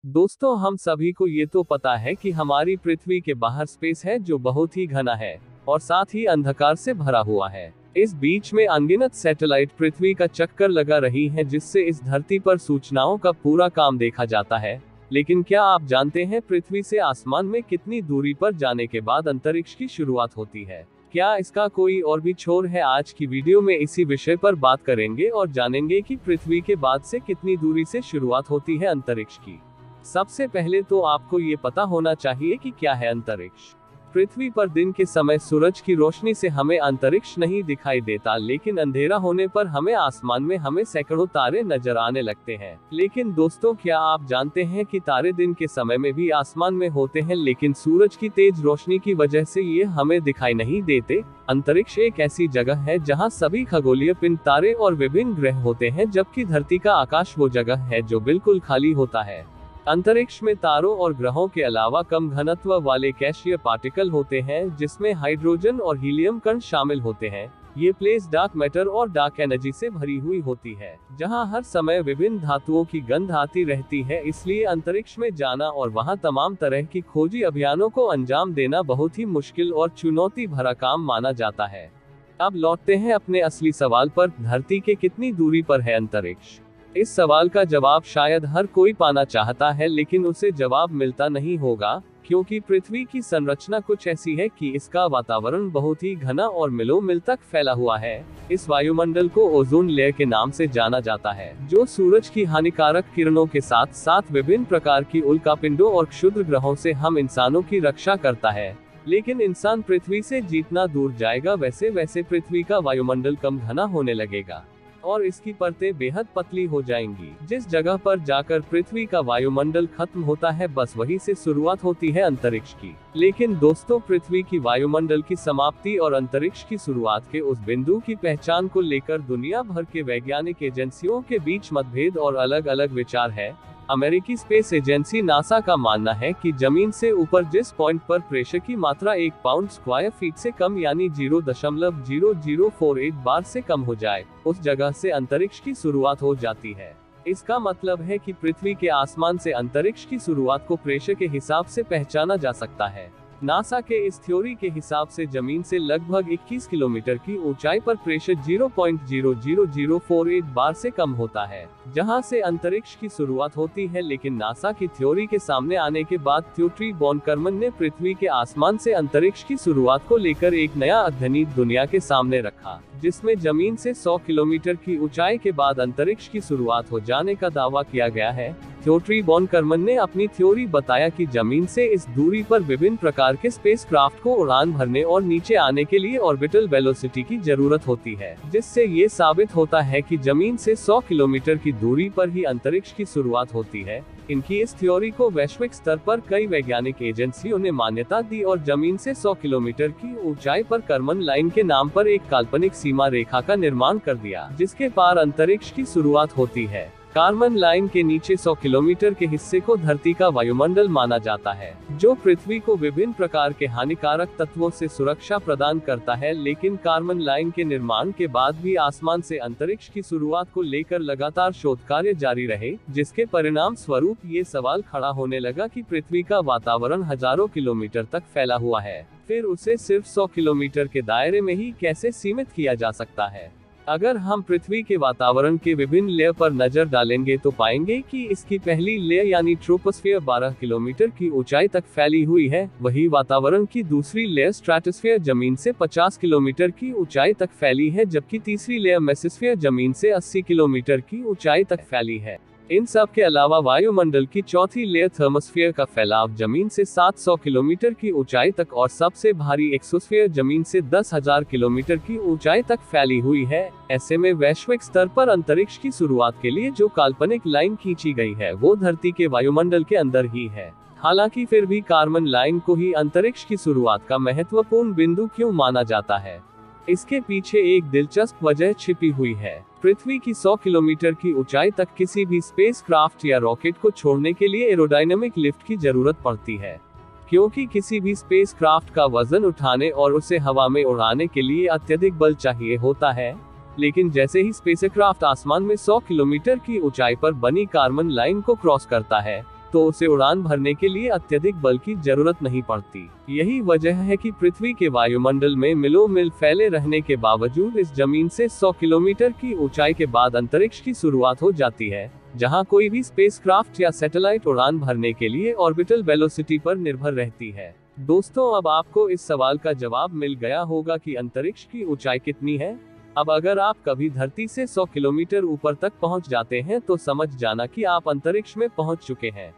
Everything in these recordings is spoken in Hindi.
दोस्तों, हम सभी को ये तो पता है कि हमारी पृथ्वी के बाहर स्पेस है जो बहुत ही घना है और साथ ही अंधकार से भरा हुआ है। इस बीच में अनगिनत सैटेलाइट पृथ्वी का चक्कर लगा रही हैं, जिससे इस धरती पर सूचनाओं का पूरा काम देखा जाता है। लेकिन क्या आप जानते हैं पृथ्वी से आसमान में कितनी दूरी पर जाने के बाद अंतरिक्ष की शुरुआत होती है? क्या इसका कोई और भी छोर है? आज की वीडियो में इसी विषय पर बात करेंगे और जानेंगे कि पृथ्वी के बाद से कितनी दूरी से शुरुआत होती है अंतरिक्ष की। सबसे पहले तो आपको ये पता होना चाहिए कि क्या है अंतरिक्ष। पृथ्वी पर दिन के समय सूरज की रोशनी से हमें अंतरिक्ष नहीं दिखाई देता, लेकिन अंधेरा होने पर हमें आसमान में सैकड़ों तारे नजर आने लगते हैं। लेकिन दोस्तों, क्या आप जानते हैं कि तारे दिन के समय में भी आसमान में होते हैं, लेकिन सूरज की तेज रोशनी की वजह से ये हमें दिखाई नहीं देते। अंतरिक्ष एक ऐसी जगह है जहाँ सभी खगोलीय पिंड, तारे और विभिन्न ग्रह होते हैं, जबकि धरती का आकाश वो जगह है जो बिल्कुल खाली होता है। अंतरिक्ष में तारों और ग्रहों के अलावा कम घनत्व वाले गैसीय पार्टिकल होते हैं, जिसमें हाइड्रोजन और हीलियम कण शामिल होते हैं। ये प्लेस डार्क मैटर और डार्क एनर्जी से भरी हुई होती है, जहां हर समय विभिन्न धातुओं की गंध आती रहती है। इसलिए अंतरिक्ष में जाना और वहां तमाम तरह की खोजी अभियानों को अंजाम देना बहुत ही मुश्किल और चुनौती भरा काम माना जाता है। अब लौटते हैं अपने असली सवाल पर, धरती के कितनी दूरी पर है अंतरिक्ष? इस सवाल का जवाब शायद हर कोई पाना चाहता है, लेकिन उसे जवाब मिलता नहीं होगा, क्योंकि पृथ्वी की संरचना कुछ ऐसी है कि इसका वातावरण बहुत ही घना और मीलों मील तक फैला हुआ है। इस वायुमंडल को ओजोन लेयर के नाम से जाना जाता है, जो सूरज की हानिकारक किरणों के साथ साथ विभिन्न प्रकार की उल्कापिंडों और क्षुद्र ग्रहों से हम इंसानों की रक्षा करता है। लेकिन इंसान पृथ्वी से जितना दूर जाएगा, वैसे वैसे पृथ्वी का वायुमंडल कम घना होने लगेगा और इसकी परतें बेहद पतली हो जाएंगी। जिस जगह पर जाकर पृथ्वी का वायुमंडल खत्म होता है, बस वहीं से शुरुआत होती है अंतरिक्ष की। लेकिन दोस्तों, पृथ्वी की वायुमंडल की समाप्ति और अंतरिक्ष की शुरुआत के उस बिंदु की पहचान को लेकर दुनिया भर के वैज्ञानिक एजेंसियों के बीच मतभेद और अलग अलग विचार है। अमेरिकी स्पेस एजेंसी नासा का मानना है कि जमीन से ऊपर जिस पॉइंट पर प्रेशर की मात्रा 1 पाउंड स्क्वायर फीट से कम यानी 0.0048 बार से कम हो जाए, उस जगह से अंतरिक्ष की शुरुआत हो जाती है। इसका मतलब है कि पृथ्वी के आसमान से अंतरिक्ष की शुरुआत को प्रेशर के हिसाब से पहचाना जा सकता है। नासा के इस थ्योरी के हिसाब से जमीन से लगभग 21 किलोमीटर की ऊंचाई पर प्रेशर 0.00048 बार से कम होता है, जहां से अंतरिक्ष की शुरुआत होती है। लेकिन नासा की थ्योरी के सामने आने के बाद थ्योरी बॉन कर्मन ने पृथ्वी के आसमान से अंतरिक्ष की शुरुआत को लेकर एक नया अध्ययन दुनिया के सामने रखा, जिसमें जमीन से 100 किलोमीटर की ऊंचाई के बाद अंतरिक्ष की शुरुआत हो जाने का दावा किया गया है। थ्योरी बॉन कर्मन ने अपनी थ्योरी बताया कि जमीन से इस दूरी पर विभिन्न प्रकार के स्पेसक्राफ्ट को उड़ान भरने और नीचे आने के लिए ऑर्बिटल वेलोसिटी की जरूरत होती है, जिससे ये साबित होता है कि जमीन से 100 किलोमीटर की दूरी पर ही अंतरिक्ष की शुरुआत होती है। इनकी इस थ्योरी को वैश्विक स्तर पर कई वैज्ञानिक एजेंसियों ने मान्यता दी और जमीन से 100 किलोमीटर की ऊंचाई पर कर्मन लाइन के नाम पर एक काल्पनिक सीमा रेखा का निर्माण कर दिया, जिसके पार अंतरिक्ष की शुरुआत होती है। कार्मन लाइन के नीचे 100 किलोमीटर के हिस्से को धरती का वायुमंडल माना जाता है, जो पृथ्वी को विभिन्न प्रकार के हानिकारक तत्वों से सुरक्षा प्रदान करता है। लेकिन कार्मन लाइन के निर्माण के बाद भी आसमान से अंतरिक्ष की शुरुआत को लेकर लगातार शोध कार्य जारी रहे, जिसके परिणाम स्वरूप ये सवाल खड़ा होने लगा कि पृथ्वी का वातावरण हजारों किलोमीटर तक फैला हुआ है, फिर उसे सिर्फ 100 किलोमीटर के दायरे में ही कैसे सीमित किया जा सकता है? अगर हम पृथ्वी के वातावरण के विभिन्न लेयर पर नजर डालेंगे तो पाएंगे कि इसकी पहली लेयर यानी ट्रोपोस्फियर 12 किलोमीटर की ऊंचाई तक फैली हुई है। वही वातावरण की दूसरी लेयर स्ट्रेटोस्फियर जमीन से 50 किलोमीटर की ऊंचाई तक फैली है, जबकि तीसरी लेयर मेसोस्फियर जमीन से 80 किलोमीटर की ऊंचाई तक फैली है। इन सब के अलावा वायुमंडल की चौथी लेयर थर्मोस्फियर का फैलाव जमीन से 700 किलोमीटर की ऊंचाई तक और सबसे भारी एक्सोस्फियर जमीन से 10,000 किलोमीटर की ऊंचाई तक फैली हुई है। ऐसे में वैश्विक स्तर पर अंतरिक्ष की शुरुआत के लिए जो काल्पनिक लाइन खींची गई है, वो धरती के वायुमंडल के अंदर ही है। हालांकि फिर भी कार्मन लाइन को ही अंतरिक्ष की शुरुआत का महत्वपूर्ण बिंदु क्यों माना जाता है? इसके पीछे एक दिलचस्प वजह छिपी हुई है। पृथ्वी की 100 किलोमीटर की ऊंचाई तक किसी भी स्पेसक्राफ्ट या रॉकेट को छोड़ने के लिए एरोडायनामिक लिफ्ट की जरूरत पड़ती है, क्योंकि किसी भी स्पेसक्राफ्ट का वजन उठाने और उसे हवा में उड़ाने के लिए अत्यधिक बल चाहिए होता है। लेकिन जैसे ही स्पेसक्राफ्ट आसमान में 100 किलोमीटर की ऊंचाई पर बनी कार्मन लाइन को क्रॉस करता है, तो उसे उड़ान भरने के लिए अत्यधिक बल की जरूरत नहीं पड़ती। यही वजह है कि पृथ्वी के वायुमंडल में मिलों मिल फैले रहने के बावजूद इस जमीन से 100 किलोमीटर की ऊंचाई के बाद अंतरिक्ष की शुरुआत हो जाती है, जहां कोई भी स्पेसक्राफ्ट या सैटेलाइट उड़ान भरने के लिए ऑर्बिटल वेलोसिटी पर निर्भर रहती है। दोस्तों, अब आपको इस सवाल का जवाब मिल गया होगा कि अंतरिक्ष की ऊंचाई कितनी है। अब अगर आप कभी धरती से 100 किलोमीटर ऊपर तक पहुंच जाते हैं तो समझ जाना कि आप अंतरिक्ष में पहुंच चुके हैं।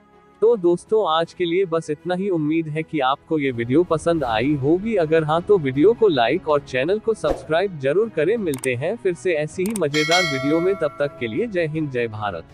तो दोस्तों, आज के लिए बस इतना ही। उम्मीद है कि आपको ये वीडियो पसंद आई होगी। अगर हाँ तो वीडियो को लाइक और चैनल को सब्सक्राइब जरूर करें। मिलते हैं फिर से ऐसी ही मजेदार वीडियो में, तब तक के लिए जय हिंद जय भारत।